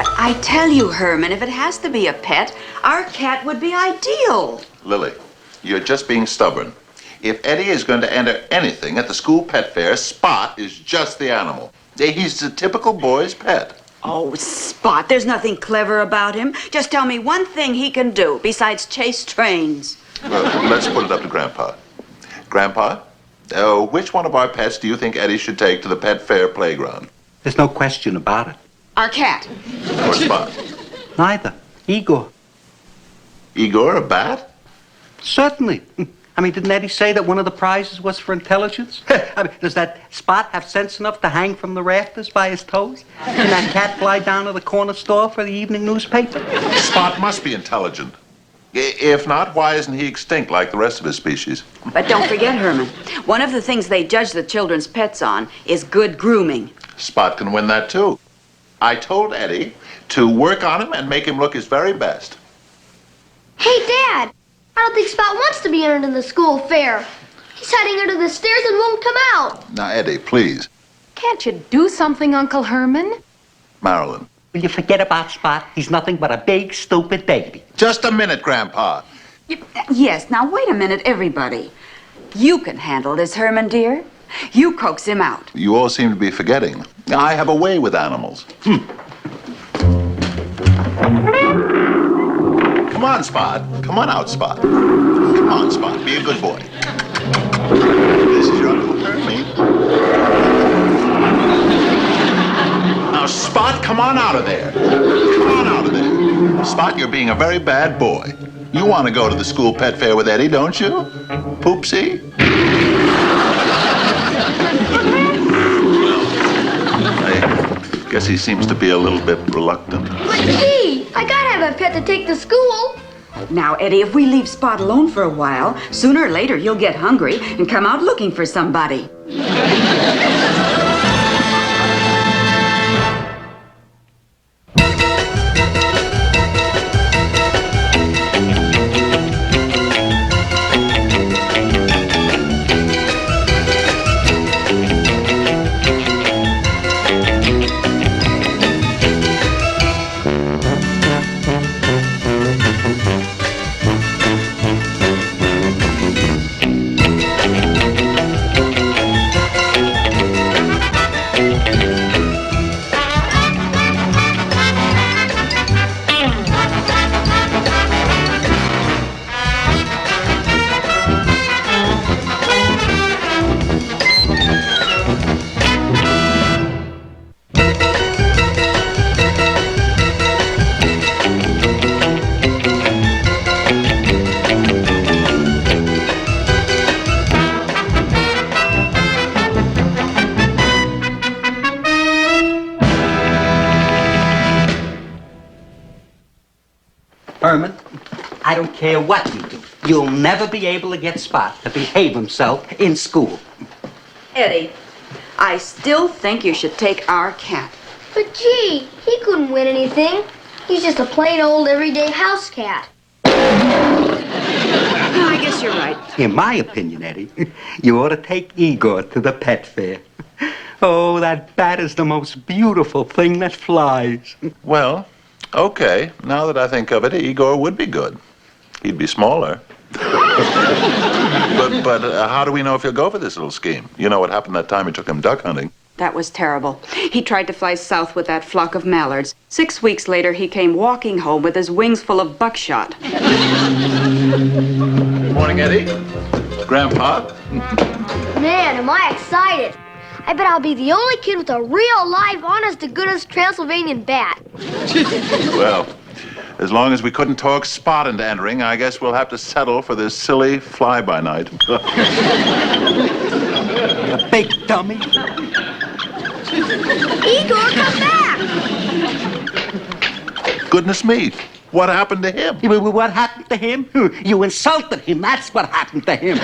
But I tell you, Herman, if it has to be a pet, our cat would be ideal. Lily, you're just being stubborn. If Eddie is going to enter anything at the school pet fair, Spot is just the animal. He's the typical boy's pet. Oh, Spot, there's nothing clever about him. Just tell me one thing he can do besides chase trains. Well, let's put it up to Grandpa. Grandpa, which one of our pets do you think Eddie should take to the pet fair playground? There's no question about it. Our cat. Or Spot? Neither. Igor. Igor, a bat? Certainly. I mean, didn't Eddie say that one of the prizes was for intelligence? I mean, does that Spot have sense enough to hang from the rafters by his toes? Can that cat fly down to the corner store for the evening newspaper? Spot must be intelligent. If not, why isn't he extinct like the rest of his species? But don't forget, Herman, one of the things they judge the children's pets on is good grooming. Spot can win that, too. I told Eddie to work on him and make him look his very best. Hey, Dad! I don't think Spot wants to be entered in the school fair. He's hiding under the stairs and won't come out. Now, Eddie, please. Can't you do something, Uncle Herman? Marilyn. Will you forget about Spot? He's nothing but a big, stupid baby. Just a minute, Grandpa. Yes, now wait a minute, everybody. You can handle this, Herman, dear. You coax him out. You all seem to be forgetting. I have a way with animals. Come on, Spot. Come on out, Spot. Come on, Spot. Be a good boy. This is your Uncle Herman. Now, Spot, come on out of there. Come on out of there. Spot, you're being a very bad boy. You want to go to the school pet fair with Eddie, don't you? Poopsie? I guess he seems to be a little bit reluctant. But gee, I gotta have a pet to take to school. Now, Eddie, if we leave Spot alone for a while, sooner or later he'll get hungry and come out looking for somebody. Herman, I don't care what you do. You'll never be able to get Spot to behave himself in school. Eddie, I still think you should take our cat. But gee, he couldn't win anything. He's just a plain old everyday house cat. I guess you're right. In my opinion, Eddie, you ought to take Igor to the pet fair. Oh, that bat is the most beautiful thing that flies. Well, okay. Now that I think of it, Igor would be good. He'd be smaller. But how do we know if he'll go for this little scheme? You know what happened that time he took him duck hunting. That was terrible. He tried to fly south with that flock of mallards. 6 weeks later, he came walking home with his wings full of buckshot. Good morning, Eddie. Grandpa. Man, am I excited. I bet I'll be the only kid with a real, live, honest-to-goodness Transylvanian bat. Well, as long as we couldn't talk Spot into entering, I guess we'll have to settle for this silly fly-by-night. You big dummy. Igor, come back! Goodness me, what happened to him? What happened to him? You insulted him, that's what happened to him.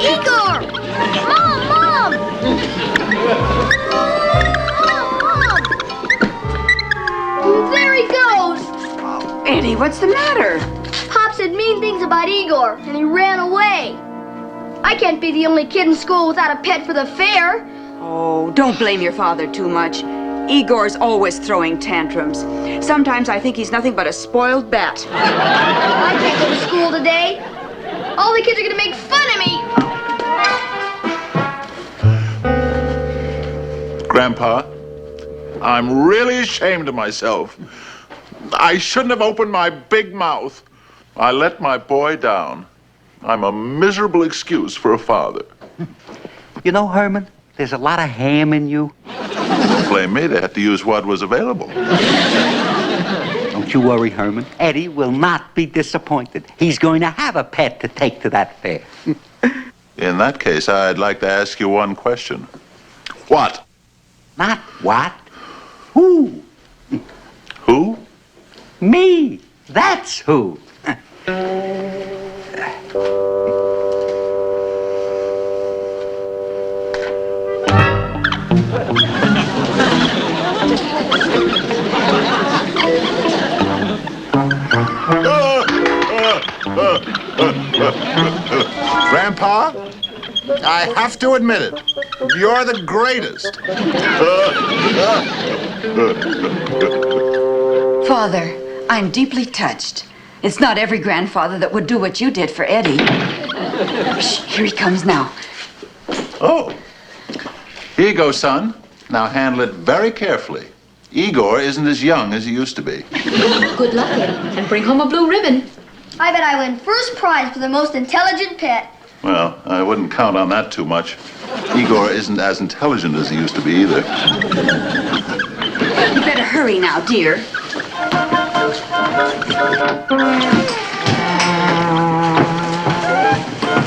Igor! Mom! Mom! There he goes! Eddie, what's the matter? Pop said mean things about Igor, and he ran away. I can't be the only kid in school without a pet for the fair. Oh, don't blame your father too much. Igor's always throwing tantrums. Sometimes I think he's nothing but a spoiled bat. I can't go to school today. All the kids are gonna make fun of me. Grandpa, I'm really ashamed of myself. I shouldn't have opened my big mouth. I let my boy down. I'm a miserable excuse for a father. You know, Herman, there's a lot of ham in you. Don't blame me. They had to use what was available. Don't you worry, Herman. Eddie will not be disappointed. He's going to have a pet to take to that fair. In that case, I'd like to ask you one question. What? Not what. Who? Who? Me. That's who. Grandpa, I have to admit it. You're the greatest. Father, I'm deeply touched. It's not every grandfather that would do what you did for Eddie. Shh, here he comes now. Oh. Here you go, son. Now handle it very carefully. Igor isn't as young as he used to be. Good luck, Eddie, and bring home a blue ribbon. I bet I win first prize for the most intelligent pet. Well, I wouldn't count on that too much. Igor isn't as intelligent as he used to be either. You better hurry now, dear.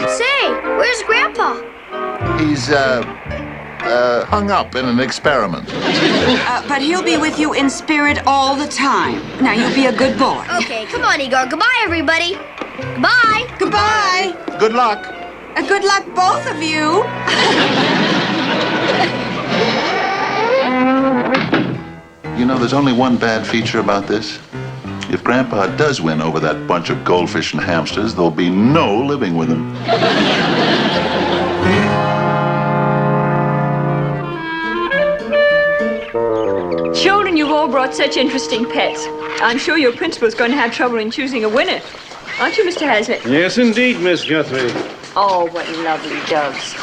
Say, where's Grandpa? He's, hung up in an experiment. But he'll be with you in spirit all the time. Now, you be a good boy. Okay, come on, Igor. Goodbye, everybody. Goodbye. Goodbye. Good luck. Good luck, both of you. You know, there's only one bad feature about this. If Grandpa does win over that bunch of goldfish and hamsters, there'll be no living with him. Children, you've all brought such interesting pets. I'm sure your principal's going to have trouble in choosing a winner. Aren't you, Mr. Hazlitt? Yes, indeed, Miss Guthrie. Oh, what lovely doves.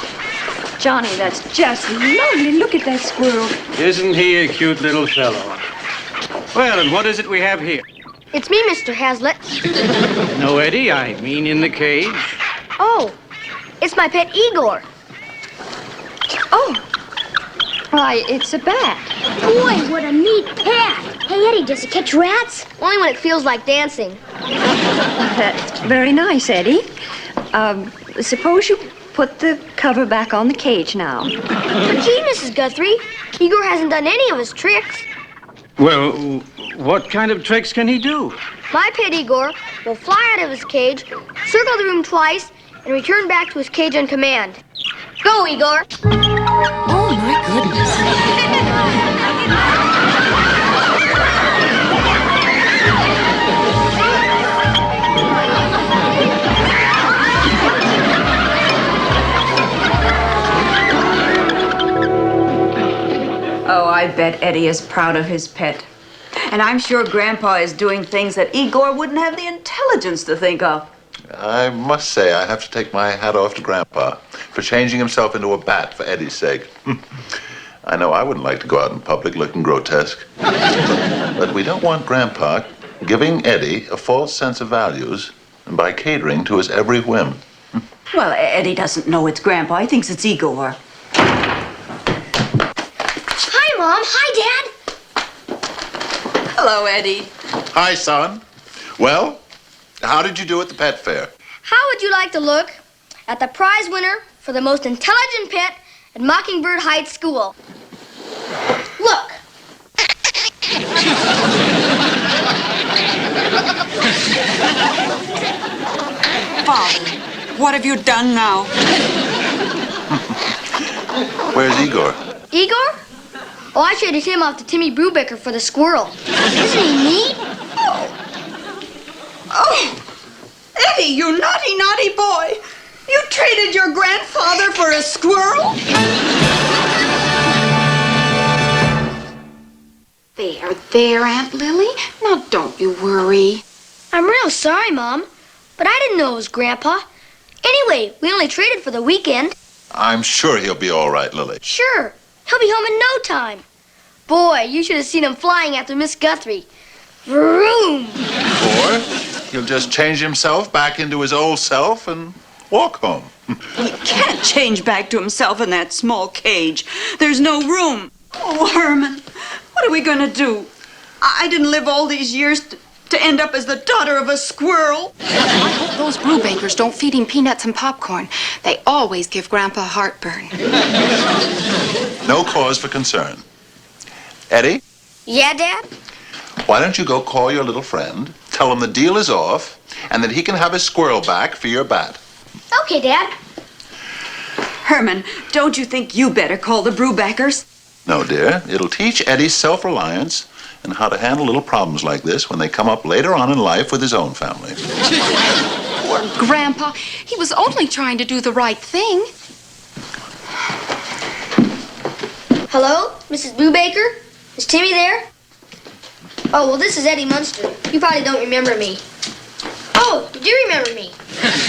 Johnny, that's just lovely. Look at that squirrel. Isn't he a cute little fellow? Well, and what is it we have here? It's me, Mr. Hazlitt. No, Eddie, I mean in the cage. Oh, it's my pet Igor. Oh, why, it's a bat. Boy, what a neat pet. Hey, Eddie, does it catch rats? Only when it feels like dancing. That's very nice, Eddie. Suppose you put the cover back on the cage now. But gee, Mrs. Guthrie, Igor hasn't done any of his tricks. Well, what kind of tricks can he do? My pet Igor will fly out of his cage, circle the room twice, and return back to his cage on command. Go, Igor! Oh, my goodness. Oh, I bet Eddie is proud of his pet. And I'm sure Grandpa is doing things that Igor wouldn't have the intelligence to think of. I must say, I have to take my hat off to Grandpa for changing himself into a bat for Eddie's sake. I know I wouldn't like to go out in public looking grotesque. But we don't want Grandpa giving Eddie a false sense of values by catering to his every whim. Well, Eddie doesn't know it's Grandpa. He thinks it's Igor. Hi, Mom. Hi, Dad. Hello, Eddie. Hi, son. Well, how did you do at the pet fair? How would you like to look at the prize winner for the most intelligent pet at Mockingbird Heights School? Look. Father, what have you done now? Where's Igor? Igor? Oh, I traded him off to Timmy Brubaker for the squirrel. Isn't he neat? Oh, Eddie, you naughty, naughty boy. You traded your grandfather for a squirrel? there, Aunt Lily. Now, don't you worry. I'm real sorry, Mom, but I didn't know it was Grandpa. Anyway, we only traded for the weekend. I'm sure he'll be all right, Lily. Sure. He'll be home in no time. Boy, you should have seen him flying after Miss Guthrie. Vroom! Or he'll just change himself back into his old self and walk home. He can't change back to himself in that small cage. There's no room. Oh, Herman, what are we going to do? I didn't live all these years to end up as the daughter of a squirrel. I hope those brewbakers don't feed him peanuts and popcorn. They always give Grandpa heartburn. No cause for concern. Eddie, Yeah, Dad? why don't you go call your little friend, tell him the deal is off, and that he can have his squirrel back for your bat. Okay, Dad. Herman, don't you think you better call the brewbackers? No, dear. It'll teach Eddie self-reliance and how to handle little problems like this when they come up later on in life with his own family. Poor Grandpa. He was only trying to do the right thing. Hello, Mrs. Brubaker? Is Timmy there? Oh, well, this is Eddie Munster. You probably don't remember me. Oh, you do remember me.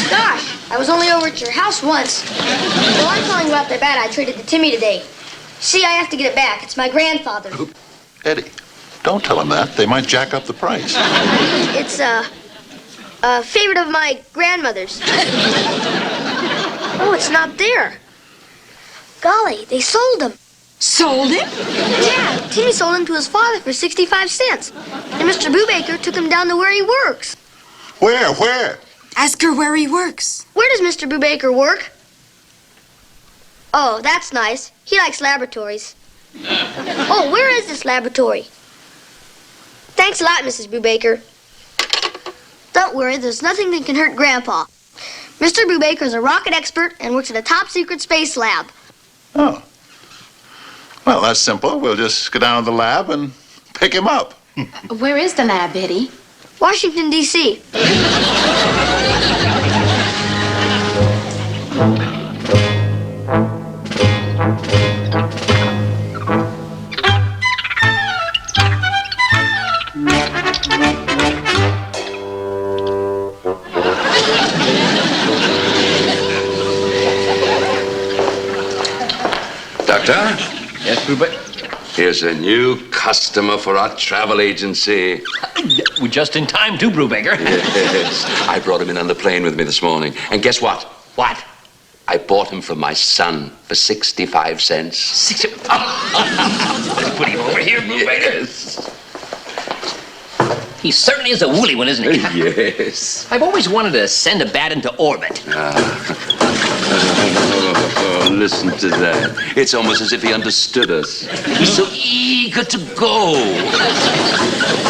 Gosh, I was only over at your house once. Well, I'm calling about the bat I traded to Timmy today. See, I have to get it back. It's my grandfather. Eddie, don't tell him that. They might jack up the price. It's a favorite of my grandmother's. Oh, it's not there. Golly, they sold him. Sold him? Yeah, Timmy sold him to his father for 65 cents. And Mr. Brubaker took him down to where he works. Where? Ask her where he works. Where does Mr. Brubaker work? Oh, that's nice. He likes laboratories. Oh, where is this laboratory? Thanks a lot, Mrs. Brubaker. Don't worry, there's nothing that can hurt Grandpa. Mr. Brubaker is a rocket expert and works at a top-secret space lab. Oh. Well, that's simple. We'll just go down to the lab and pick him up. Where is the lab, Eddie? Washington, D.C. Doctor? Yes, Rupert? Here's a new customer for our travel agency. We're just in time, too, Brubaker. Yes. I brought him in on the plane with me this morning. And guess what? What? I bought him for my son for 65 cents. Let's put him over here, Brubaker. Yes. He certainly is a woolly one, isn't he? Yes. I've always wanted to send a bat into orbit. Listen to that. It's almost as if he understood us. He's so eager to go.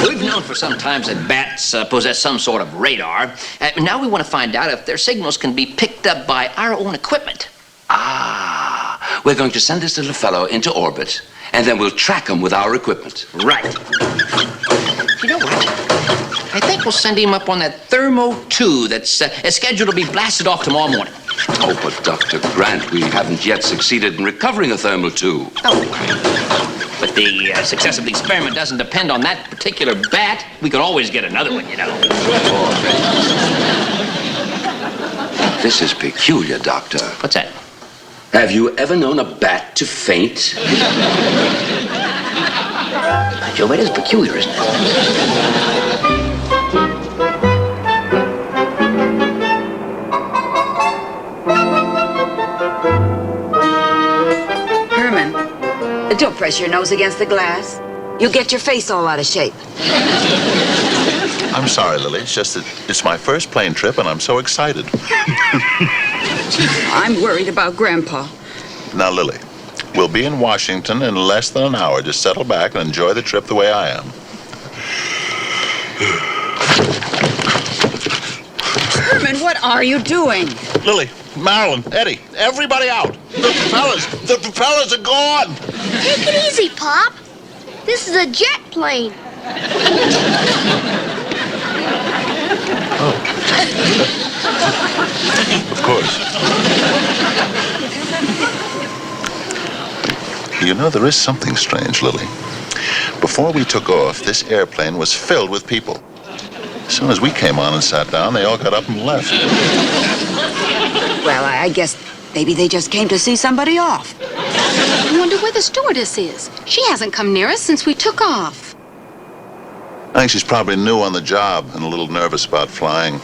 We've known for some time that bats possess some sort of radar. Now we want to find out if their signals can be picked up by our own equipment. We're going to send this little fellow into orbit, and then we'll track him with our equipment. Right. You know what? I think we'll send him up on that Thermo 2 that's scheduled to be blasted off tomorrow morning. Oh, but Dr. Grant, we haven't yet succeeded in recovering a thermal 2. Oh, but the success of the experiment doesn't depend on that particular bat. We could always get another one, you know. This is peculiar, Doctor. What's that? Have you ever known a bat to faint? Joe, it is peculiar, isn't it? Herman, don't press your nose against the glass. You'll get your face all out of shape. I'm sorry, Lily. It's just that it's my first plane trip, and I'm so excited. I'm worried about Grandpa. Now, Lily, we'll be in Washington in less than an hour. Just settle back and enjoy the trip the way I am. Herman, what are you doing? Lily, Marilyn, Eddie, everybody out. The propellers are gone. Take it easy, Pop. This is a jet plane. Of course. You know, there is something strange, Lily. Before we took off, this airplane was filled with people. As soon as we came on and sat down, they all got up and left. Well, I guess maybe they just came to see somebody off. I wonder where the stewardess is. She hasn't come near us since we took off. I think she's probably new on the job and a little nervous about flying.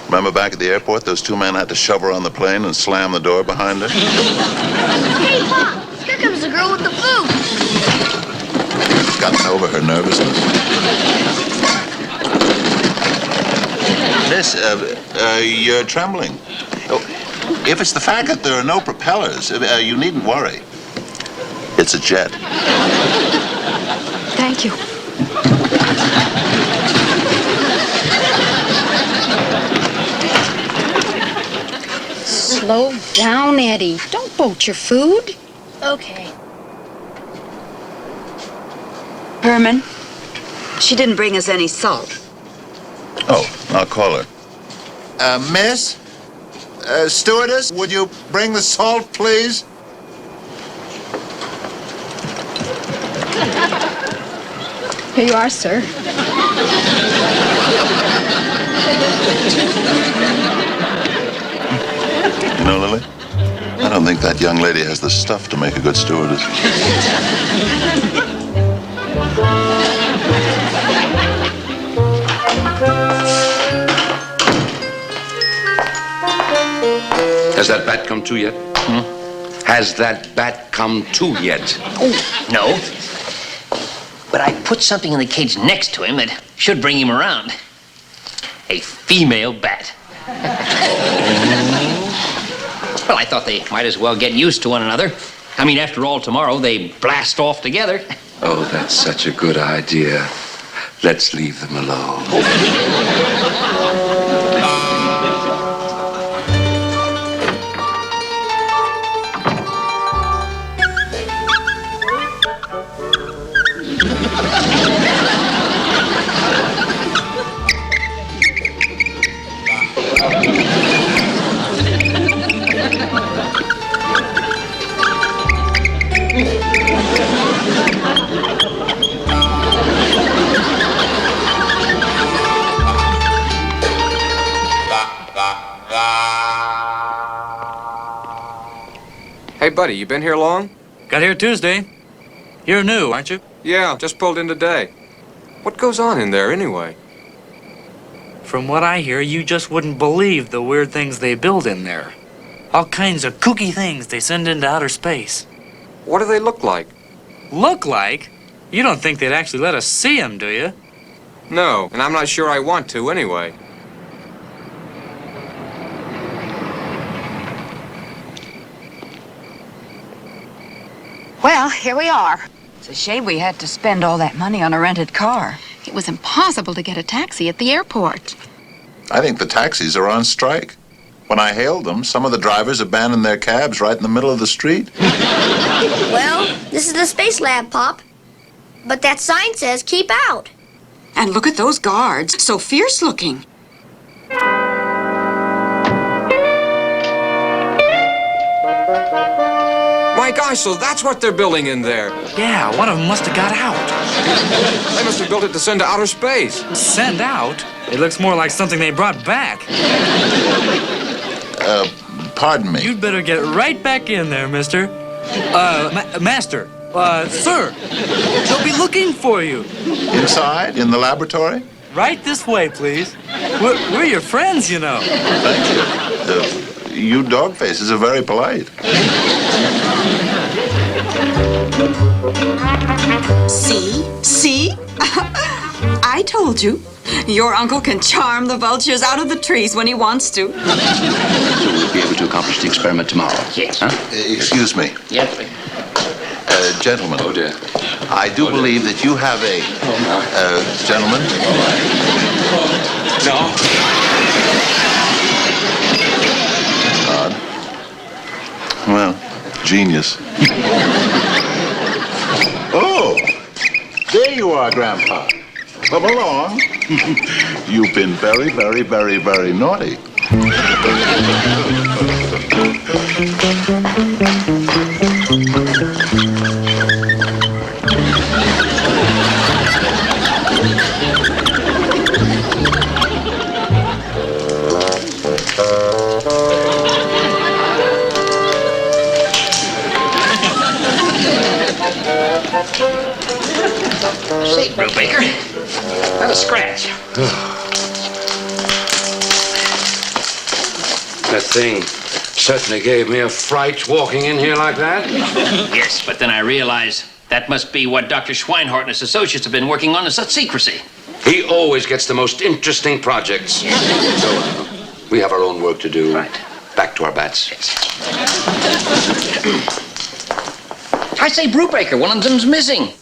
Remember back at the airport, those two men had to shove her on the plane and slam the door behind her? Hey, Pop! Here comes the girl with the food. Gotten over her nervousness. Miss, you're trembling. Oh, if it's the fact that there are no propellers, you needn't worry. It's a jet. Thank you. Slow down, Eddie. Don't bolt your food. Okay. Herman, she didn't bring us any salt. Oh, I'll call her. Miss? Stewardess, would you bring the salt, please? Here you are, sir. You know, Lily, I don't think that young lady has the stuff to make a good stewardess. Has that bat come to yet? Has that bat come to yet? Oh, no. But I put something in the cage next to him that should bring him around. A female bat. Well, I thought they might as well get used to one another. I mean, after all, tomorrow they blast off together. Oh, that's such a good idea. Let's leave them alone. Hey, buddy, you been here long? Got here Tuesday. You're new, aren't you? Yeah, just pulled in today. What goes on in there, anyway? From what I hear, you just wouldn't believe the weird things they build in there. All kinds of kooky things they send into outer space. What do they look like? Look like? You don't think they'd actually let us see them, do you? No, and I'm not sure I want to, anyway. Well, here we are. It's a shame we had to spend all that money on a rented car. It was impossible to get a taxi at the airport. I think the taxis are on strike. When I hailed them, some of the drivers abandoned their cabs right in the middle of the street. Well, this is the space lab, Pop. But that sign says keep out. And look at those guards, so fierce looking. My gosh, so that's what they're building in there. Yeah, one of them must have got out. They must have built it to send to outer space. Send out? It looks more like something they brought back. Pardon me. You'd better get right back in there, mister. Master. Sir. They'll be looking for you. Inside, in the laboratory? Right this way, please. We're your friends, you know. Thank you. You dog faces are very polite. See? I told you. Your uncle can charm the vultures out of the trees when he wants to. So we'll be able to accomplish the experiment tomorrow. Yes. Huh? Excuse me. Yes, please. Gentlemen. Oh, dear. I do believe that you have a... gentlemen? No. Odd. Well, genius. Oh! There you are, Grandpa. Come along. You've been very, very, very, very naughty. Say, Brubaker, not a scratch. That thing certainly gave me a fright walking in here like that. Yes, but then I realized that must be what Dr. Schweinhart and his associates have been working on in such secrecy. He always gets the most interesting projects. So, we have our own work to do. Right. Back to our bats. I say, Brubaker, one of them's missing.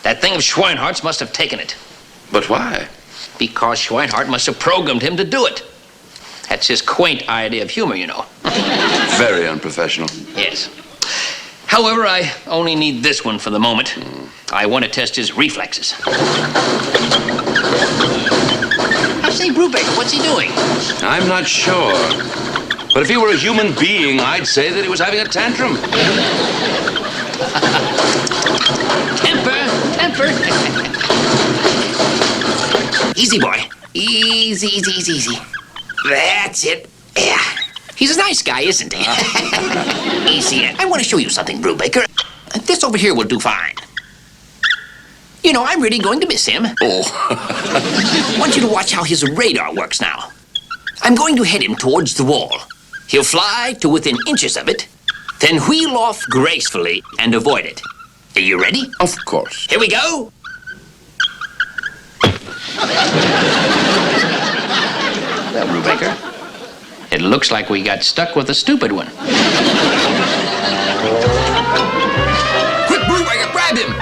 That thing of Schweinhart's must have taken it. But why? Because Schweinhart must have programmed him to do it. That's his quaint idea of humor, you know. Very unprofessional. Yes. However, I only need this one for the moment. I want to test his reflexes. I say, Brubaker, what's he doing? I'm not sure. But if he were a human being, I'd say that he was having a tantrum. Temper. Easy, boy. Easy. That's it. Yeah. He's a nice guy, isn't he? Easy. I want to show you something, Brubaker. This over here will do fine. You know, I'm really going to miss him. Oh. I want you to watch how his radar works now. I'm going to head him towards the wall. He'll fly to within inches of it, then wheel off gracefully and avoid it. Are you ready? Of course. Here we go. Well, Brubaker, it looks like we got stuck with a stupid one. Quick, Brubaker, grab him!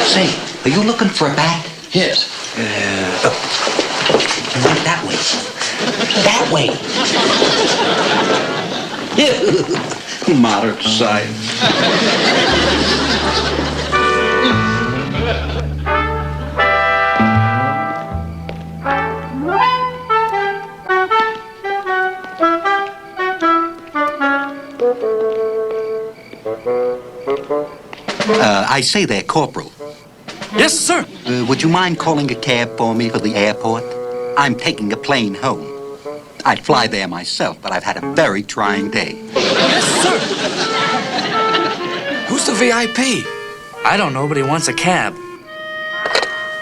Say, are you looking for a bat? Yes. Not that way. That way. Modern science. I say there, Corporal. Yes, sir. Would you mind calling a cab for me for the airport? I'm taking a plane home. I'd fly there myself, but I've had a very trying day. Yes, sir. Who's the VIP? I don't know, but he wants a cab.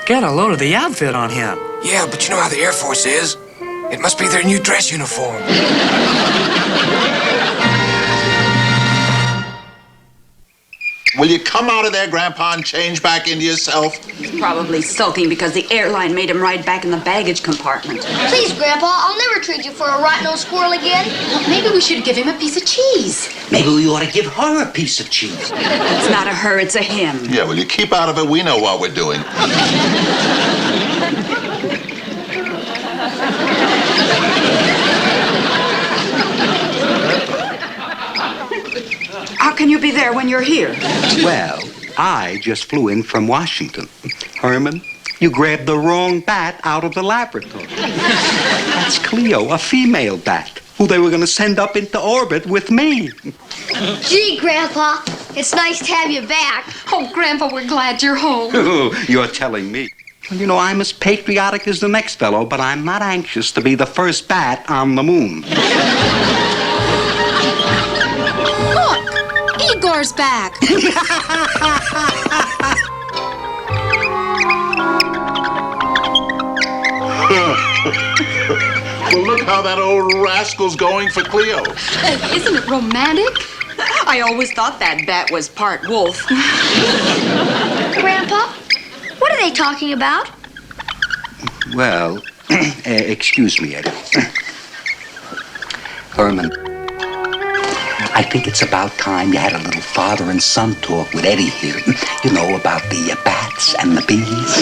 Get a load of the outfit on him. Yeah, but you know how the Air Force is. It must be their new dress uniform. Will you come out of there, Grandpa, and change back into yourself? He's probably sulking because the airline made him ride back in the baggage compartment. Please, Grandpa, I'll never trade you for a rotten-nosed squirrel again. Well, maybe we should give him a piece of cheese. Maybe we ought to give her a piece of cheese. It's not a her, it's a him. Yeah, will you keep out of it? We know what we're doing. How can you be there when you're here? Well, I just flew in from Washington. Herman, you grabbed the wrong bat out of the laboratory. That's Cleo, a female bat, who they were going to send up into orbit with me. Gee, Grandpa, it's nice to have you back. Oh, Grandpa, we're glad you're home. You're telling me. Well, you know, I'm as patriotic as the next fellow, but I'm not anxious to be the first bat on the moon. Igor's back. Well, look how that old rascal's going for Cleo. Isn't it romantic? I always thought that bat was part wolf. Grandpa, what are they talking about? Well, excuse me, Eddie. Herman, I think it's about time you had a little father and son talk with Eddie here. You know, about the bats and the bees.